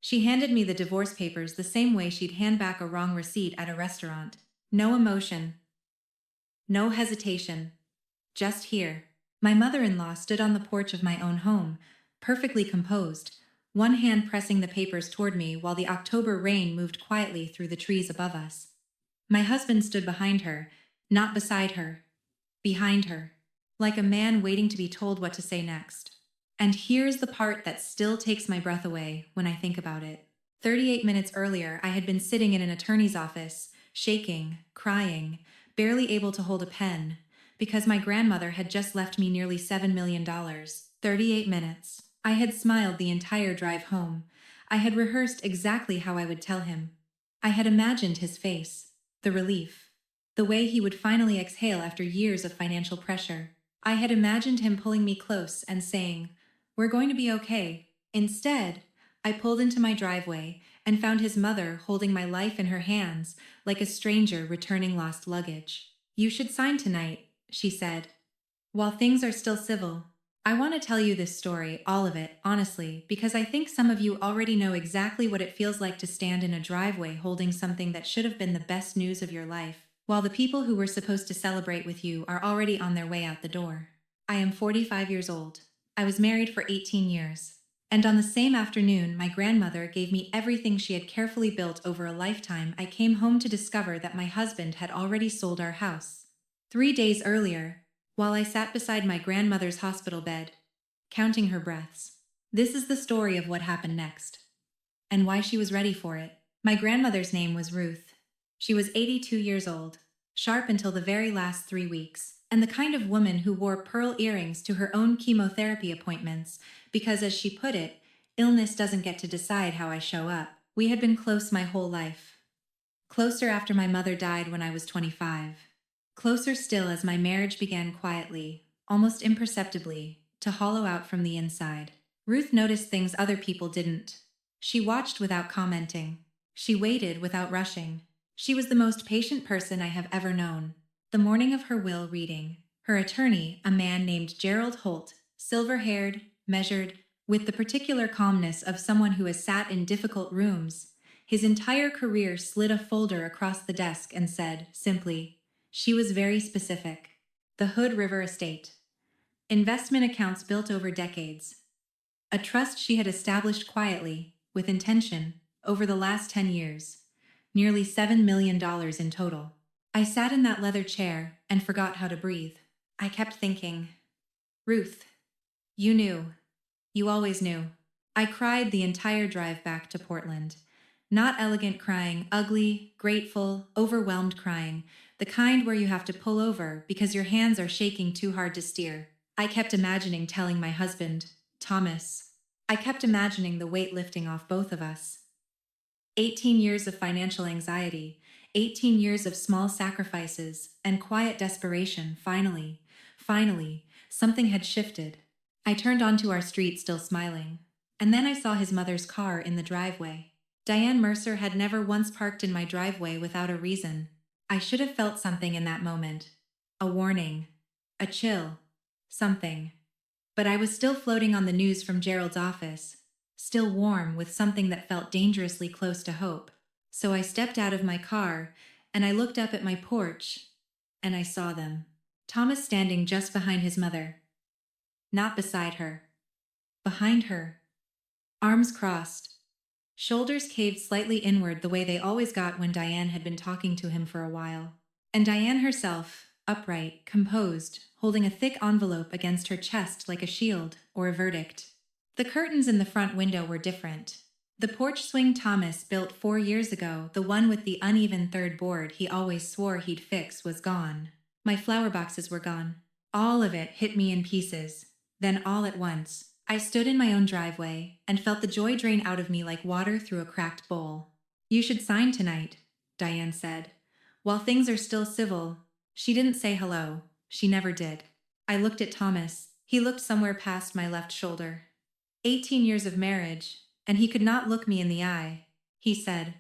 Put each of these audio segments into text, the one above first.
She handed me the divorce papers the same way she'd hand back a wrong receipt at a restaurant. No emotion, no hesitation. Just here. My mother-in-law stood on the porch of my own home, perfectly composed, one hand pressing the papers toward me while the October rain moved quietly through the trees above us. My husband stood behind her, not beside her, behind her, like a man waiting to be told what to say next. And here's the part that still takes my breath away when I think about it. 38 minutes earlier, I had been sitting in an attorney's office, shaking, crying, barely able to hold a pen, because my grandmother had just left me nearly $7 million. 38 minutes. I had smiled the entire drive home. I had rehearsed exactly how I would tell him. I had imagined his face, the relief, the way he would finally exhale after years of financial pressure. I had imagined him pulling me close and saying, "We're going to be okay." Instead, I pulled into my driveway and found his mother holding my life in her hands like a stranger returning lost luggage. "You should sign tonight," she said. "While things are still civil." I want to tell you this story, all of it, honestly, because I think some of you already know exactly what it feels like to stand in a driveway holding something that should have been the best news of your life, while the people who were supposed to celebrate with you are already on their way out the door. I am 45 years old. I was married for 18 years. And on the same afternoon my grandmother gave me everything she had carefully built over a lifetime, I came home to discover that my husband had already sold our house. 3 days earlier, while I sat beside my grandmother's hospital bed, counting her breaths. This is the story of what happened next. And why she was ready for it. My grandmother's name was Ruth. She was 82 years old, sharp until the very last 3 weeks, and the kind of woman who wore pearl earrings to her own chemotherapy appointments, because as she put it, illness doesn't get to decide how I show up. We had been close my whole life. Closer after my mother died when I was 25. Closer still as my marriage began quietly, almost imperceptibly, to hollow out from the inside. Ruth noticed things other people didn't. She watched without commenting. She waited without rushing. She was the most patient person I have ever known. The morning of her will reading, her attorney, a man named Gerald Holt, silver-haired, measured, with the particular calmness of someone who has sat in difficult rooms, his entire career slid a folder across the desk and said, simply, she was very specific. The Hood River Estate. Investment accounts built over decades. A trust she had established quietly, with intention, over the last 10 years. Nearly $7 million in total. I sat in that leather chair and forgot how to breathe. I kept thinking, Ruth, you knew. You always knew. I cried the entire drive back to Portland. Not elegant crying, ugly, grateful, overwhelmed crying, the kind where you have to pull over because your hands are shaking too hard to steer. I kept imagining telling my husband, Thomas. I kept imagining the weight lifting off both of us. 18 years of financial anxiety, 18 years of small sacrifices and quiet desperation, finally, something had shifted. I turned onto our street still smiling, and then I saw his mother's car in the driveway. Diane Mercer had never once parked in my driveway without a reason. I should have felt something in that moment. A warning. A chill. Something. But I was still floating on the news from Gerald's office, still warm with something that felt dangerously close to hope. So I stepped out of my car, and I looked up at my porch, and I saw them. Thomas standing just behind his mother. Not beside her. Behind her. Arms crossed. Shoulders caved slightly inward the way they always got when Diane had been talking to him for a while. And Diane herself, upright, composed, holding a thick envelope against her chest like a shield or a verdict. The curtains in the front window were different. The porch swing Thomas built 4 years ago, the one with the uneven third board he always swore he'd fix, was gone. My flower boxes were gone. All of it hit me in pieces. Then all at once, I stood in my own driveway and felt the joy drain out of me like water through a cracked bowl. You should sign tonight, Diane said. While things are still civil. She didn't say hello. She never did. I looked at Thomas. He looked somewhere past my left shoulder. 18 years of marriage, and he could not look me in the eye. He said,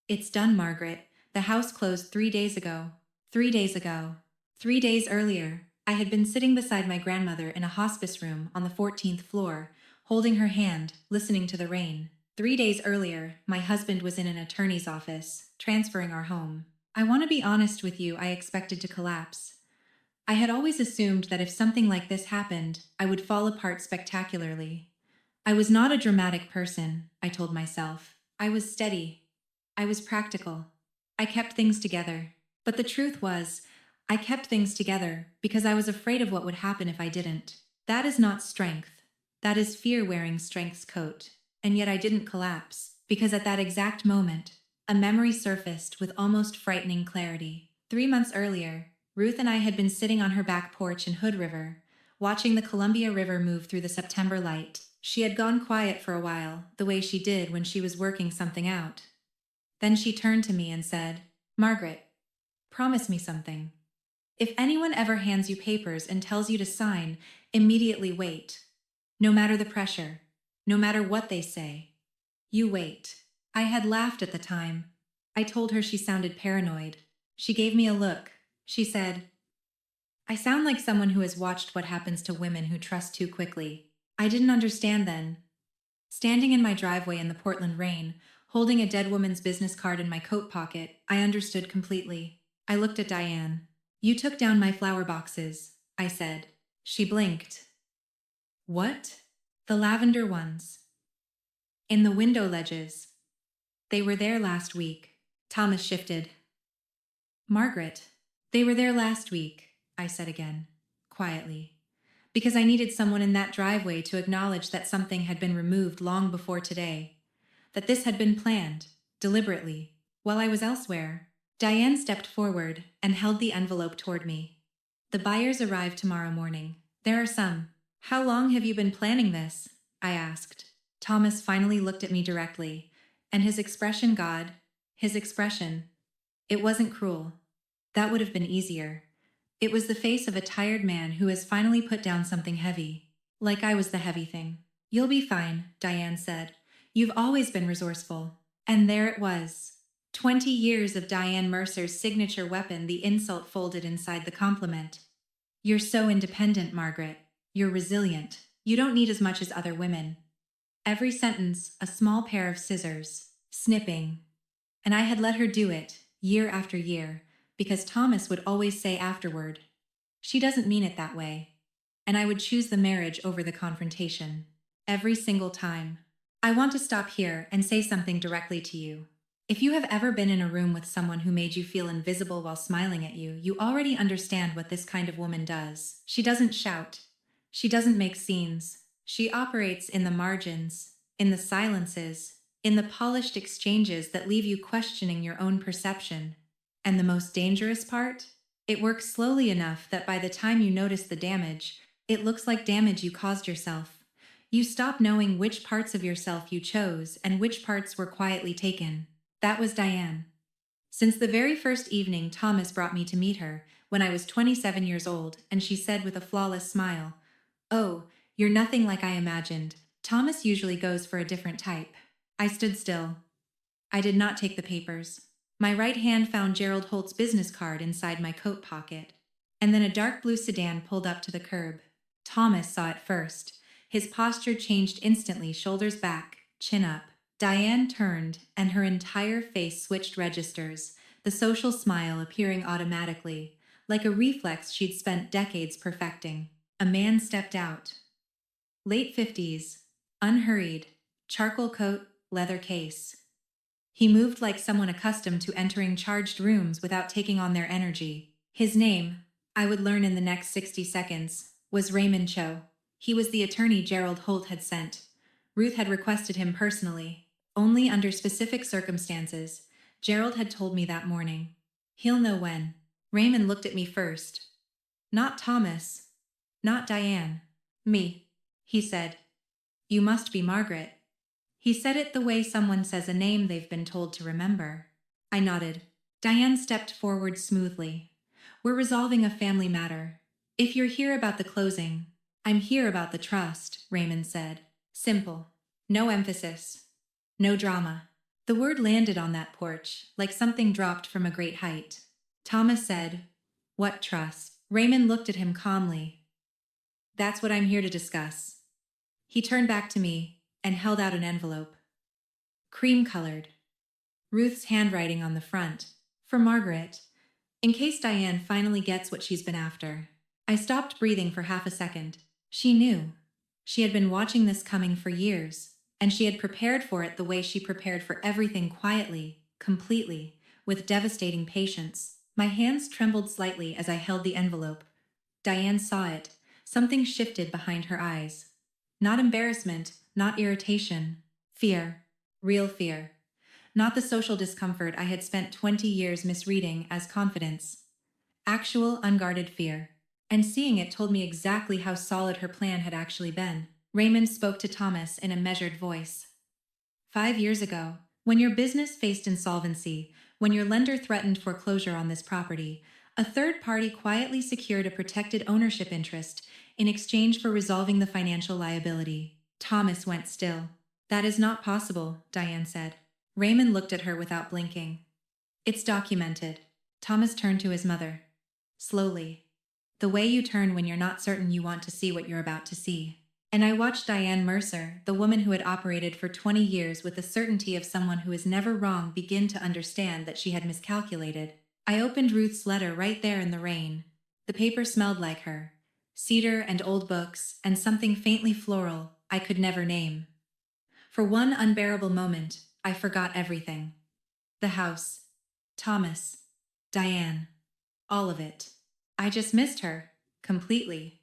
"It's done, Margaret. The house closed 3 days ago. 3 days ago. 3 days earlier, I had been sitting beside my grandmother in a hospice room on the 14th floor, holding her hand, listening to the rain. 3 days earlier, my husband was in an attorney's office, transferring our home. I want to be honest with you, I expected to collapse. I had always assumed that if something like this happened, I would fall apart spectacularly. I was not a dramatic person, I told myself. I was steady. I was practical. I kept things together. But the truth was, I kept things together because I was afraid of what would happen if I didn't. That is not strength. That is fear wearing strength's coat. And yet I didn't collapse, because at that exact moment, a memory surfaced with almost frightening clarity. 3 months earlier, Ruth and I had been sitting on her back porch in Hood River, watching the Columbia River move through the September light. She had gone quiet for a while, the way she did when she was working something out. Then she turned to me and said, "Margaret, promise me something. If anyone ever hands you papers and tells you to sign, immediately wait. No matter the pressure, no matter what they say. You wait." I had laughed at the time. I told her she sounded paranoid. She gave me a look. She said, "I sound like someone who has watched what happens to women who trust too quickly." I didn't understand then. Standing in my driveway in the Portland rain, holding a dead woman's business card in my coat pocket, I understood completely. I looked at Diane. "You took down my flower boxes," I said. She blinked. "What?" "The lavender ones. In the window ledges. They were there last week." Thomas shifted. "Margaret, they were there last week," I said again, quietly. Because I needed someone in that driveway to acknowledge that something had been removed long before today. That this had been planned, deliberately, while I was elsewhere. Diane stepped forward and held the envelope toward me. "The buyers arrive tomorrow morning. There are some." "How long have you been planning this?" I asked. Thomas finally looked at me directly, and his expression, it wasn't cruel. That would have been easier. It was the face of a tired man who has finally put down something heavy. Like I was the heavy thing. "You'll be fine," Diane said. "You've always been resourceful." And there it was. 20 years of Diane Mercer's signature weapon, the insult folded inside the compliment. "You're so independent, Margaret. You're resilient. You don't need as much as other women." Every sentence, a small pair of scissors, snipping. And I had let her do it, year after year, because Thomas would always say afterward, "She doesn't mean it that way." And I would choose the marriage over the confrontation. Every single time. I want to stop here and say something directly to you. If you have ever been in a room with someone who made you feel invisible while smiling at you, you already understand what this kind of woman does. She doesn't shout. She doesn't make scenes. She operates in the margins, in the silences, in the polished exchanges that leave you questioning your own perception. And the most dangerous part? It works slowly enough that by the time you notice the damage, it looks like damage you caused yourself. You stop knowing which parts of yourself you chose and which parts were quietly taken. That was Diane. Since the very first evening Thomas brought me to meet her, when I was 27 years old, and she said with a flawless smile, "Oh, you're nothing like I imagined." Thomas usually goes for a different type. I stood still. I did not take the papers. My right hand found Gerald Holt's business card inside my coat pocket. And then a dark blue sedan pulled up to the curb. Thomas saw it first. His posture changed instantly, shoulders back, chin up. Diane turned, and her entire face switched registers, the social smile appearing automatically, like a reflex she'd spent decades perfecting. A man stepped out. Late 50s, unhurried, charcoal coat, leather case. He moved like someone accustomed to entering charged rooms without taking on their energy. His name, I would learn in the next 60 seconds, was Raymond Cho. He was the attorney Gerald Holt had sent. Ruth had requested him personally, only under specific circumstances. Gerald had told me that morning. He'll know when. Raymond looked at me first. "Not Thomas. Not Diane. Me," he said. "You must be Margaret." He said it the way someone says a name they've been told to remember. I nodded. Diane stepped forward smoothly. "We're resolving a family matter. If you're here about the closing, I'm here about the trust," Raymond said. Simple. No emphasis. No drama. The word landed on that porch, like something dropped from a great height. Thomas said, "What trust?" Raymond looked at him calmly. "That's what I'm here to discuss." He turned back to me and held out an envelope. cream-colored. Ruth's handwriting on the front. For Margaret. In case Diane finally gets what she's been after. I stopped breathing for half a second. She knew. She had been watching this coming for years, and she had prepared for it the way she prepared for everything quietly, completely, with devastating patience. My hands trembled slightly as I held the envelope. Diane saw it. Something shifted behind her eyes. Not embarrassment, not irritation. Fear. Real fear. Not the social discomfort I had spent 20 years misreading as confidence. Actual, unguarded fear. And seeing it told me exactly how solid her plan had actually been. Raymond spoke to Thomas in a measured voice. 5 years ago, when your business faced insolvency, when your lender threatened foreclosure on this property, a third party quietly secured a protected ownership interest in exchange for resolving the financial liability. Thomas went still. That is not possible, Diane said. Raymond looked at her without blinking. It's documented. Thomas turned to his mother. Slowly. The way you turn when you're not certain you want to see what you're about to see. And I watched Diane Mercer, the woman who had operated for 20 years with the certainty of someone who is never wrong, begin to understand that she had miscalculated. I opened Ruth's letter right there in the rain. The paper smelled like her. Cedar and old books, and something faintly floral I could never name. For one unbearable moment, I forgot everything. The house. Thomas. Diane. All of it. I just missed her. Completely.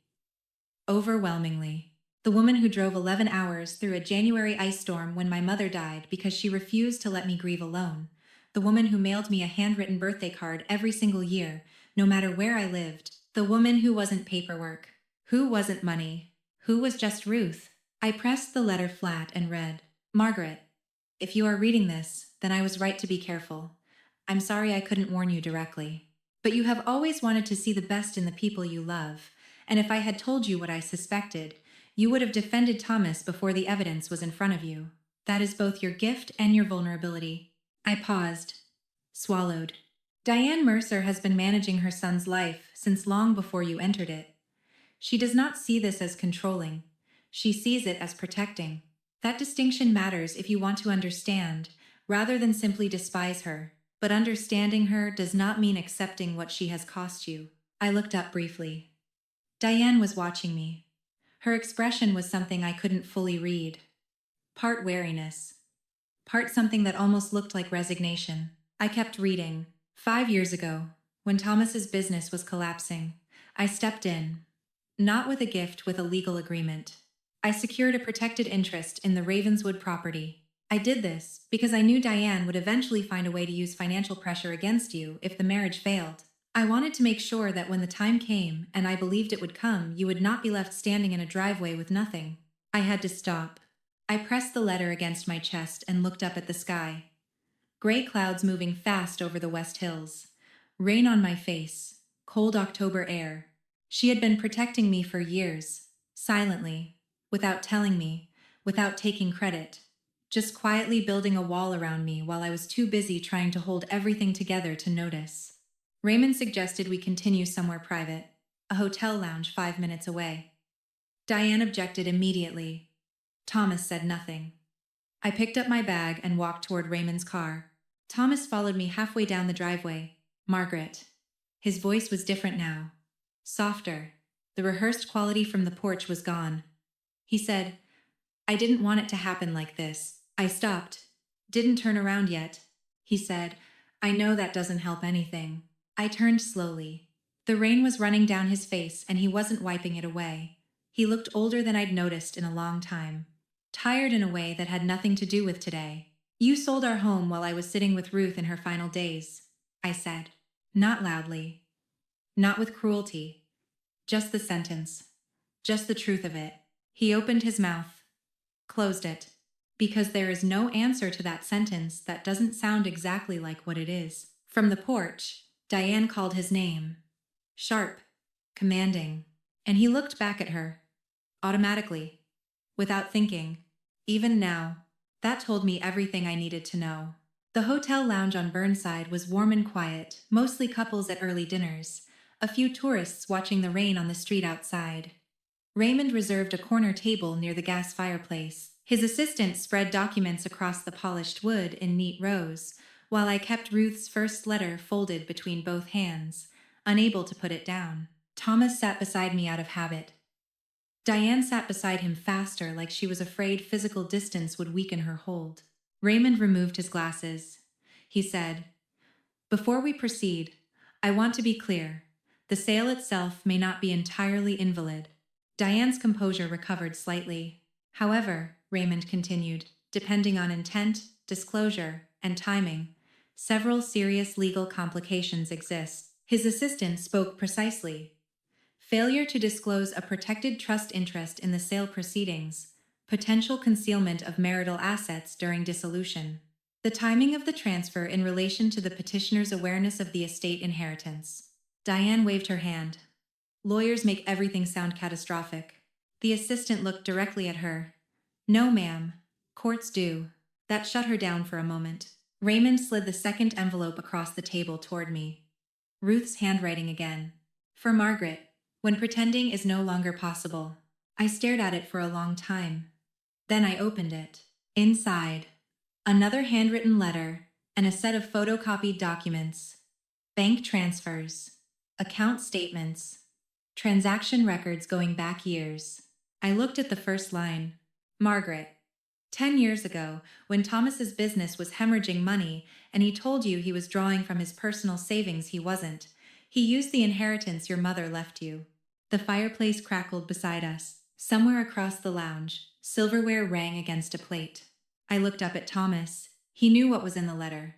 Overwhelmingly. The woman who drove 11 hours through a January ice storm when my mother died because she refused to let me grieve alone. The woman who mailed me a handwritten birthday card every single year, no matter where I lived. The woman who wasn't paperwork. Who wasn't money. Who was just Ruth. I pressed the letter flat and read, Margaret, if you are reading this, then I was right to be careful. I'm sorry I couldn't warn you directly. But you have always wanted to see the best in the people you love, and if I had told you what I suspected, you would have defended Thomas before the evidence was in front of you. That is both your gift and your vulnerability. I paused. Swallowed. Diane Mercer has been managing her son's life since long before you entered it. She does not see this as controlling. She sees it as protecting. That distinction matters if you want to understand, rather than simply despise her. But understanding her does not mean accepting what she has cost you. I looked up briefly. Diane was watching me. Her expression was something I couldn't fully read. Part wariness. Part something that almost looked like resignation. I kept reading. 5 years ago, when Thomas's business was collapsing, I stepped in. Not with a gift, with a legal agreement. I secured a protected interest in the Ravenswood property. I did this because I knew Diane would eventually find a way to use financial pressure against you if the marriage failed. I wanted to make sure that when the time came, and I believed it would come, you would not be left standing in a driveway with nothing. I had to stop. I pressed the letter against my chest and looked up at the sky. Gray clouds moving fast over the West Hills. Rain on my face. Cold October air. She had been protecting me for years. Silently. Without telling me. Without taking credit. Just quietly building a wall around me while I was too busy trying to hold everything together to notice. Raymond suggested we continue somewhere private. A hotel lounge 5 minutes away. Diane objected immediately. Thomas said nothing. I picked up my bag and walked toward Raymond's car. Thomas followed me halfway down the driveway. Margaret. His voice was different now. Softer. The rehearsed quality from the porch was gone. He said, I didn't want it to happen like this. I stopped. Didn't turn around yet. He said, I know that doesn't help anything. I turned slowly. The rain was running down his face and he wasn't wiping it away. He looked older than I'd noticed in a long time. Tired in a way that had nothing to do with today. You sold our home while I was sitting with Ruth in her final days, I said. Not loudly. Not with cruelty. Just the sentence. Just the truth of it. He opened his mouth. Closed it. Because there is no answer to that sentence that doesn't sound exactly like what it is. From the porch, Diane called his name. Sharp. Commanding. And he looked back at her. Automatically. Without thinking. Even now. That told me everything I needed to know. The hotel lounge on Burnside was warm and quiet, mostly couples at early dinners, a few tourists watching the rain on the street outside. Raymond reserved a corner table near the gas fireplace. His assistant spread documents across the polished wood in neat rows, while I kept Ruth's first letter folded between both hands, unable to put it down. Thomas sat beside me out of habit. Diane sat beside him faster, like she was afraid physical distance would weaken her hold. Raymond removed his glasses. He said, "Before we proceed, I want to be clear. The sale itself may not be entirely invalid." Diane's composure recovered slightly. "However," Raymond continued, "depending on intent, disclosure, and timing, several serious legal complications exist." His assistant spoke precisely. Failure to disclose a protected trust interest in the sale proceedings, potential concealment of marital assets during dissolution, the timing of the transfer in relation to the petitioner's awareness of the estate inheritance. Diane waved her hand. "Lawyers make everything sound catastrophic." The assistant looked directly at her. "No, ma'am. Courts do." That shut her down for a moment. Raymond slid the second envelope across the table toward me. Ruth's handwriting again. "For Margaret, when pretending is no longer possible." I stared at it for a long time. Then I opened it. Inside, another handwritten letter and a set of photocopied documents. Bank transfers, account statements, transaction records going back years. I looked at the first line. "Margaret, 10 years ago, when Thomas's business was hemorrhaging money and he told you he was drawing from his personal savings, he wasn't. He used the inheritance your mother left you." The fireplace crackled beside us. Somewhere across the lounge, silverware rang against a plate. I looked up at Thomas. He knew what was in the letter.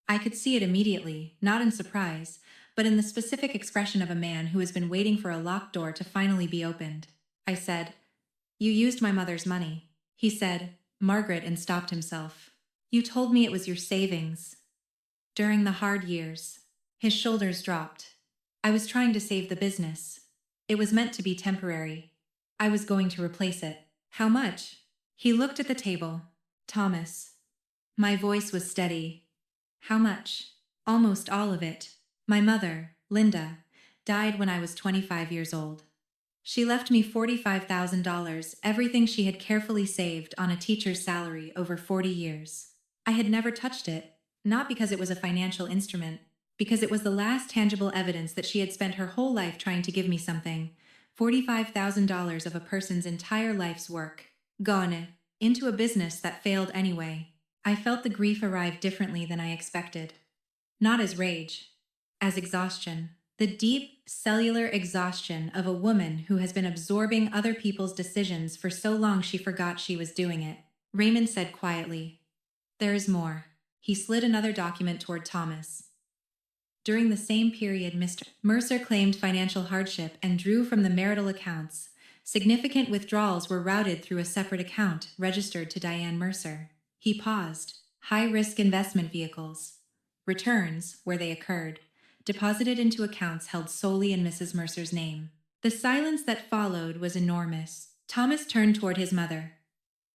I could see it immediately, not in surprise, but in the specific expression of a man who has been waiting for a locked door to finally be opened. I said, "You used my mother's money." He said, "Margaret," and stopped himself. "You told me it was your savings. During the hard years." His shoulders dropped. "I was trying to save the business. It was meant to be temporary. I was going to replace it." "How much?" He looked at the table. "Thomas." My voice was steady. "How much?" "Almost all of it. My mother, Linda, died when I was 25 years old. She left me $45,000, everything she had carefully saved on a teacher's salary over 40 years. I had never touched it, not because it was a financial instrument, because it was the last tangible evidence that she had spent her whole life trying to give me something. $45,000 of a person's entire life's work. Gone. Into a business that failed anyway. I felt the grief arrive differently than I expected. Not as rage. As exhaustion. The deep, cellular exhaustion of a woman who has been absorbing other people's decisions for so long she forgot she was doing it. Raymond said quietly, "There is more." He slid another document toward Thomas. During the same period, Mr. Mercer claimed financial hardship and drew from the marital accounts. Significant withdrawals were routed through a separate account registered to Diane Mercer. He paused. High-risk investment vehicles. Returns, where they occurred, deposited into accounts held solely in Mrs. Mercer's name. The silence that followed was enormous. Thomas turned toward his mother.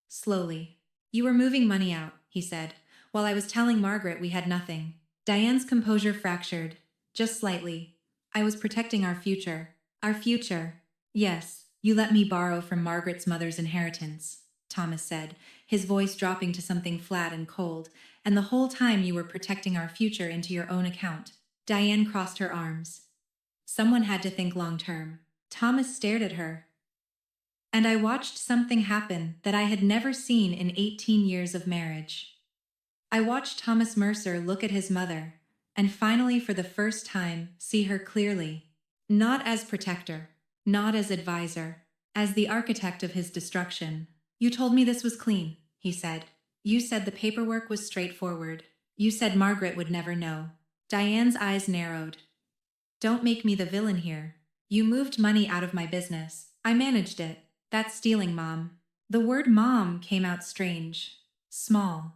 Slowly. "You were moving money out," he said, "while I was telling Margaret we had nothing." Diane's composure fractured, just slightly. "I was protecting our future." "Our future?" "Yes, you let me borrow from Margaret's mother's inheritance," Thomas said, his voice dropping to something flat and cold, "and the whole time you were protecting our future into your own account." Diane crossed her arms. Someone had to think long-term. Thomas stared at her. And I watched something happen that I had never seen in 18 years of marriage. I watched Thomas Mercer look at his mother, and finally for the first time see her clearly. Not as protector, not as advisor, as the architect of his destruction. "You told me this was clean," he said. "You said the paperwork was straightforward. You said Margaret would never know." Diane's eyes narrowed. "Don't make me the villain here. You moved money out of my business. I managed it. That's stealing, Mom." The word "mom" came out strange. Small.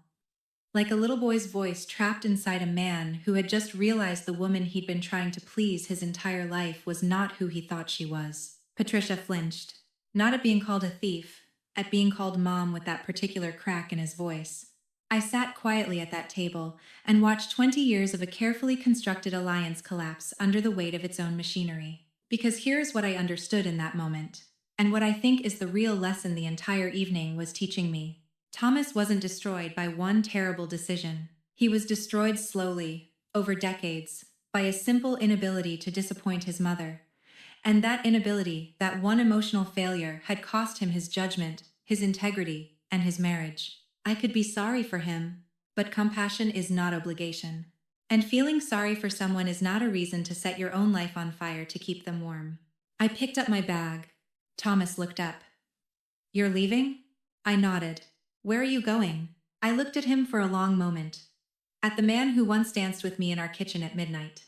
Like a little boy's voice trapped inside a man who had just realized the woman he'd been trying to please his entire life was not who he thought she was. Patricia flinched. Not at being called a thief, at being called Mom with that particular crack in his voice. I sat quietly at that table and watched 20 years of a carefully constructed alliance collapse under the weight of its own machinery. Because here's what I understood in that moment. And what I think is the real lesson the entire evening was teaching me. Thomas wasn't destroyed by one terrible decision. He was destroyed slowly, over decades, by a simple inability to disappoint his mother. And that inability, that one emotional failure, had cost him his judgment, his integrity, and his marriage. I could be sorry for him, but compassion is not obligation. And feeling sorry for someone is not a reason to set your own life on fire to keep them warm. I picked up my bag. Thomas looked up. "You're leaving?" I nodded. "Where are you going?" I looked at him for a long moment. At the man who once danced with me in our kitchen at midnight.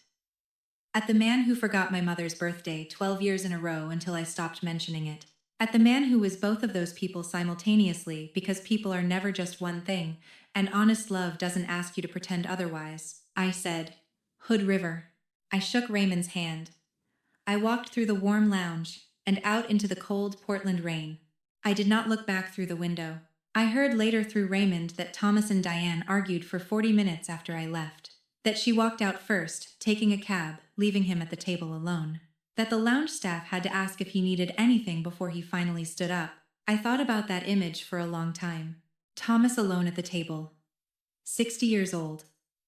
At the man who forgot my mother's birthday 12 years in a row until I stopped mentioning it. At the man who was both of those people simultaneously, because people are never just one thing, and honest love doesn't ask you to pretend otherwise. I said, "Hood River." I shook Raymond's hand. I walked through the warm lounge and out into the cold Portland rain. I did not look back through the window. I heard later through Raymond that Thomas and Diane argued for 40 minutes after I left. That she walked out first, taking a cab, leaving him at the table alone. That the lounge staff had to ask if he needed anything before he finally stood up. I thought about that image for a long time. Thomas alone at the table. 60 years old.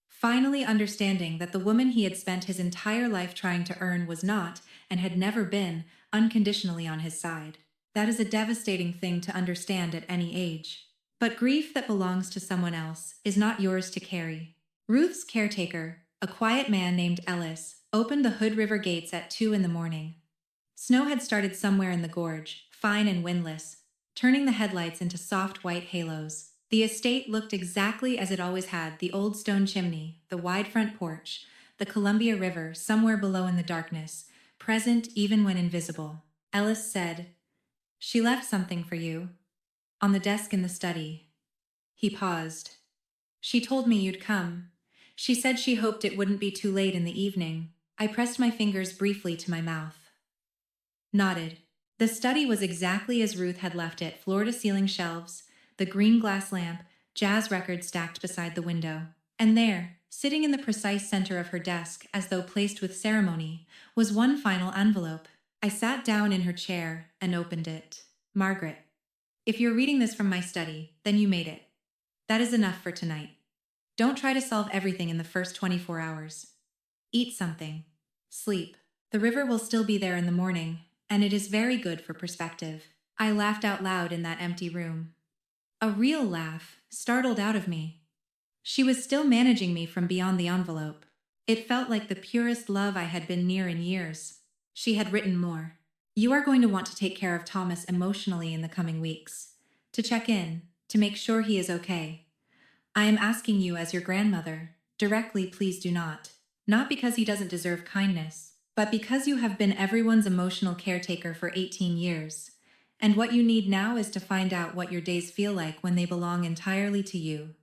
Finally understanding that the woman he had spent his entire life trying to earn was not, and had never been, unconditionally on his side. That is a devastating thing to understand at any age. But grief that belongs to someone else is not yours to carry. Ruth's caretaker, a quiet man named Ellis, opened the Hood River gates at 2 in the morning. Snow had started somewhere in the gorge, fine and windless, turning the headlights into soft white halos. The estate looked exactly as it always had: the old stone chimney, the wide front porch, the Columbia River somewhere below in the darkness, present even when invisible. Ellis said, "She left something for you. On the desk in the study." He paused. "She told me you'd come. She said she hoped it wouldn't be too late in the evening." I pressed my fingers briefly to my mouth. Nodded. The study was exactly as Ruth had left it: floor-to-ceiling shelves, the green glass lamp, jazz records stacked beside the window. And there, sitting in the precise center of her desk, as though placed with ceremony, was one final envelope. I sat down in her chair and opened it. "Margaret, if you're reading this from my study, then you made it. That is enough for tonight. Don't try to solve everything in the first 24 hours. Eat something. Sleep. The river will still be there in the morning, and it is very good for perspective." I laughed out loud in that empty room. A real laugh, startled out of me. She was still managing me from beyond the envelope. It felt like the purest love I had been near in years. She had written more. "You are going to want to take care of Thomas emotionally in the coming weeks. To check in, to make sure he is okay. I am asking you as your grandmother. Directly, please do not. Not because he doesn't deserve kindness, but because you have been everyone's emotional caretaker for 18 years. And what you need now is to find out what your days feel like when they belong entirely to you.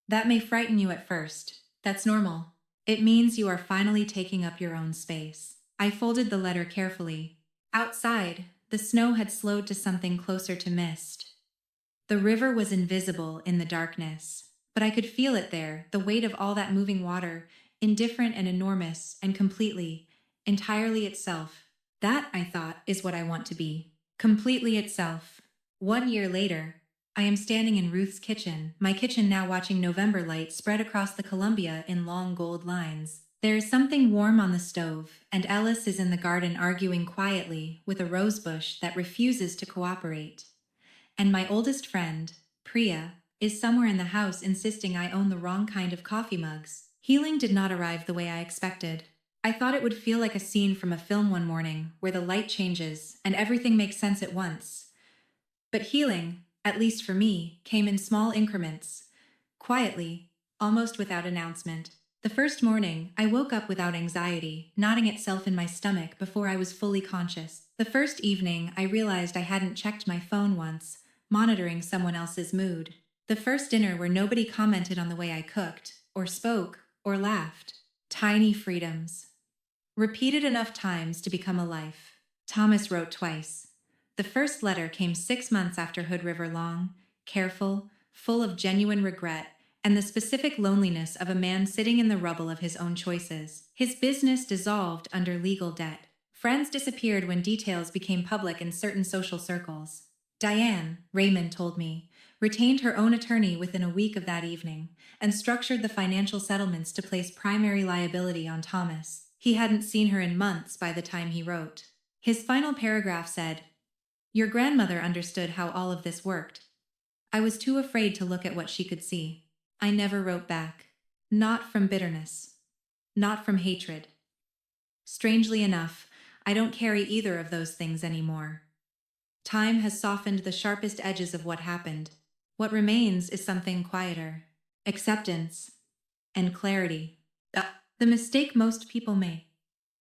That may frighten you at first. That's normal. It means you are finally taking up your own space." I folded the letter carefully. Outside, the snow had slowed to something closer to mist. The river was invisible in the darkness, but I could feel it there, the weight of all that moving water, indifferent and enormous, and completely, entirely itself. That, I thought, is what I want to be. Completely itself. 1 year later, I am standing in Ruth's kitchen, my kitchen now watching November light spread across the Columbia in long gold lines. There is something warm on the stove, and Ellis is in the garden arguing quietly with a rosebush that refuses to cooperate. And my oldest friend, Priya, is somewhere in the house insisting I own the wrong kind of coffee mugs. Healing did not arrive the way I expected. I thought it would feel like a scene from a film one morning, where the light changes and everything makes sense at once. But healing, at least for me, came in small increments, quietly, almost without announcement. The first morning, I woke up without anxiety, knotting itself in my stomach before I was fully conscious. The first evening, I realized I hadn't checked my phone once, monitoring someone else's mood. The first dinner where nobody commented on the way I cooked, or spoke, or laughed. Tiny freedoms. Repeated enough times to become a life. Thomas wrote twice. The first letter came 6 months after Hood River, long, careful, full of genuine regret, and the specific loneliness of a man sitting in the rubble of his own choices. His business dissolved under legal debt. Friends disappeared when details became public in certain social circles. Diane, Raymond told me, retained her own attorney within a week of that evening and structured the financial settlements to place primary liability on Thomas. He hadn't seen her in months by the time he wrote. His final paragraph said, "Your grandmother understood how all of this worked. I was too afraid to look at what she could see." I never wrote back. Not from bitterness. Not from hatred. Strangely enough, I don't carry either of those things anymore. Time has softened the sharpest edges of what happened. What remains is something quieter. Acceptance. And clarity. The mistake most people make,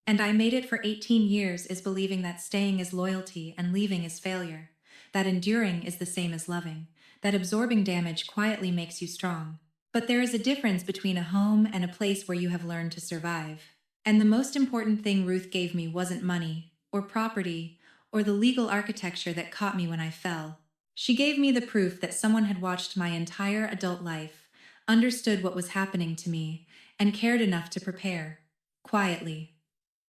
and I made it for 18 years, is believing that staying is loyalty and leaving is failure, that enduring is the same as loving, that absorbing damage quietly makes you strong. But there is a difference between a home and a place where you have learned to survive. And the most important thing Ruth gave me wasn't money, or property, or the legal architecture that caught me when I fell. She gave me the proof that someone had watched my entire adult life, understood what was happening to me, and cared enough to prepare. Quietly.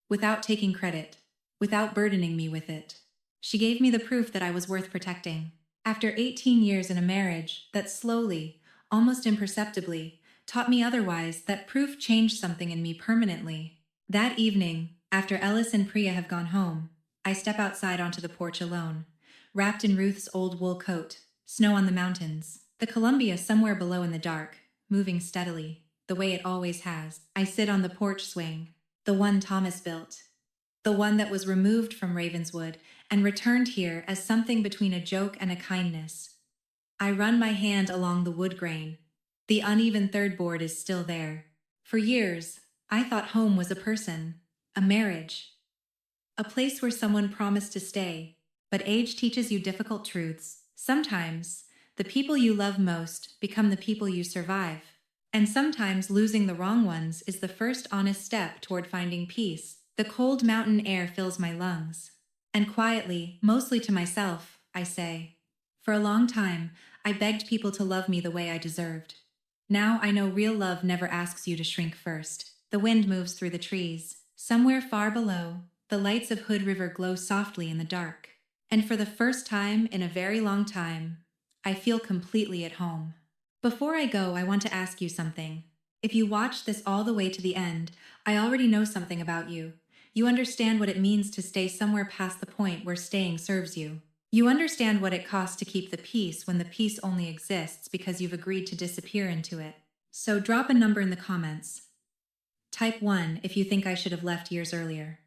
Without taking credit. Without burdening me with it. She gave me the proof that I was worth protecting. After 18 years in a marriage that slowly, almost imperceptibly, taught me otherwise, that proof changed something in me permanently. That evening, after Ellis and Priya have gone home, I step outside onto the porch alone, wrapped in Ruth's old wool coat, snow on the mountains, the Columbia somewhere below in the dark, moving steadily, the way it always has. I sit on the porch swing, the one Thomas built, the one that was removed from Ravenswood and returned here as something between a joke and a kindness. I run my hand along the wood grain. The uneven third board is still there. For years, I thought home was a person, a marriage, a place where someone promised to stay. But age teaches you difficult truths. Sometimes, the people you love most become the people you survive. And sometimes losing the wrong ones is the first honest step toward finding peace. The cold mountain air fills my lungs. And quietly, mostly to myself, I say, for a long time, I begged people to love me the way I deserved. Now I know real love never asks you to shrink first. The wind moves through the trees. Somewhere far below, the lights of Hood River glow softly in the dark. And for the first time in a very long time, I feel completely at home. Before I go, I want to ask you something. If you watch this all the way to the end, I already know something about you. You understand what it means to stay somewhere past the point where staying serves you. You understand what it costs to keep the peace when the peace only exists because you've agreed to disappear into it. So drop a number in the comments. Type 1 if you think I should have left years earlier.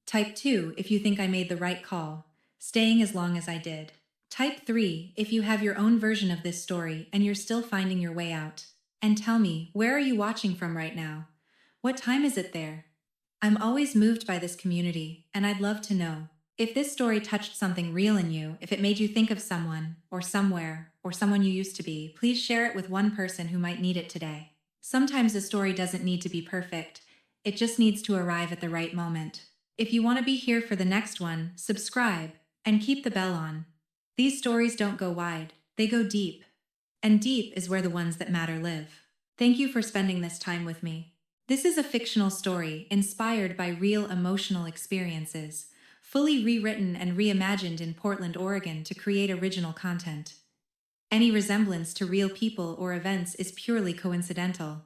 Type 2 if you think I made the right call, staying as long as I did. Type 3 if you have your own version of this story and you're still finding your way out. And tell me, where are you watching from right now? What time is it there? I'm always moved by this community, and I'd love to know. If this story touched something real in you, if it made you think of someone, or somewhere, or someone you used to be, please share it with one person who might need it today. Sometimes a story doesn't need to be perfect. It just needs to arrive at the right moment. If you want to be here for the next one, subscribe, and keep the bell on. These stories don't go wide, they go deep. And deep is where the ones that matter live. Thank you for spending this time with me. This is a fictional story inspired by real emotional experiences, fully rewritten and reimagined in Portland, Oregon to create original content. Any resemblance to real people or events is purely coincidental.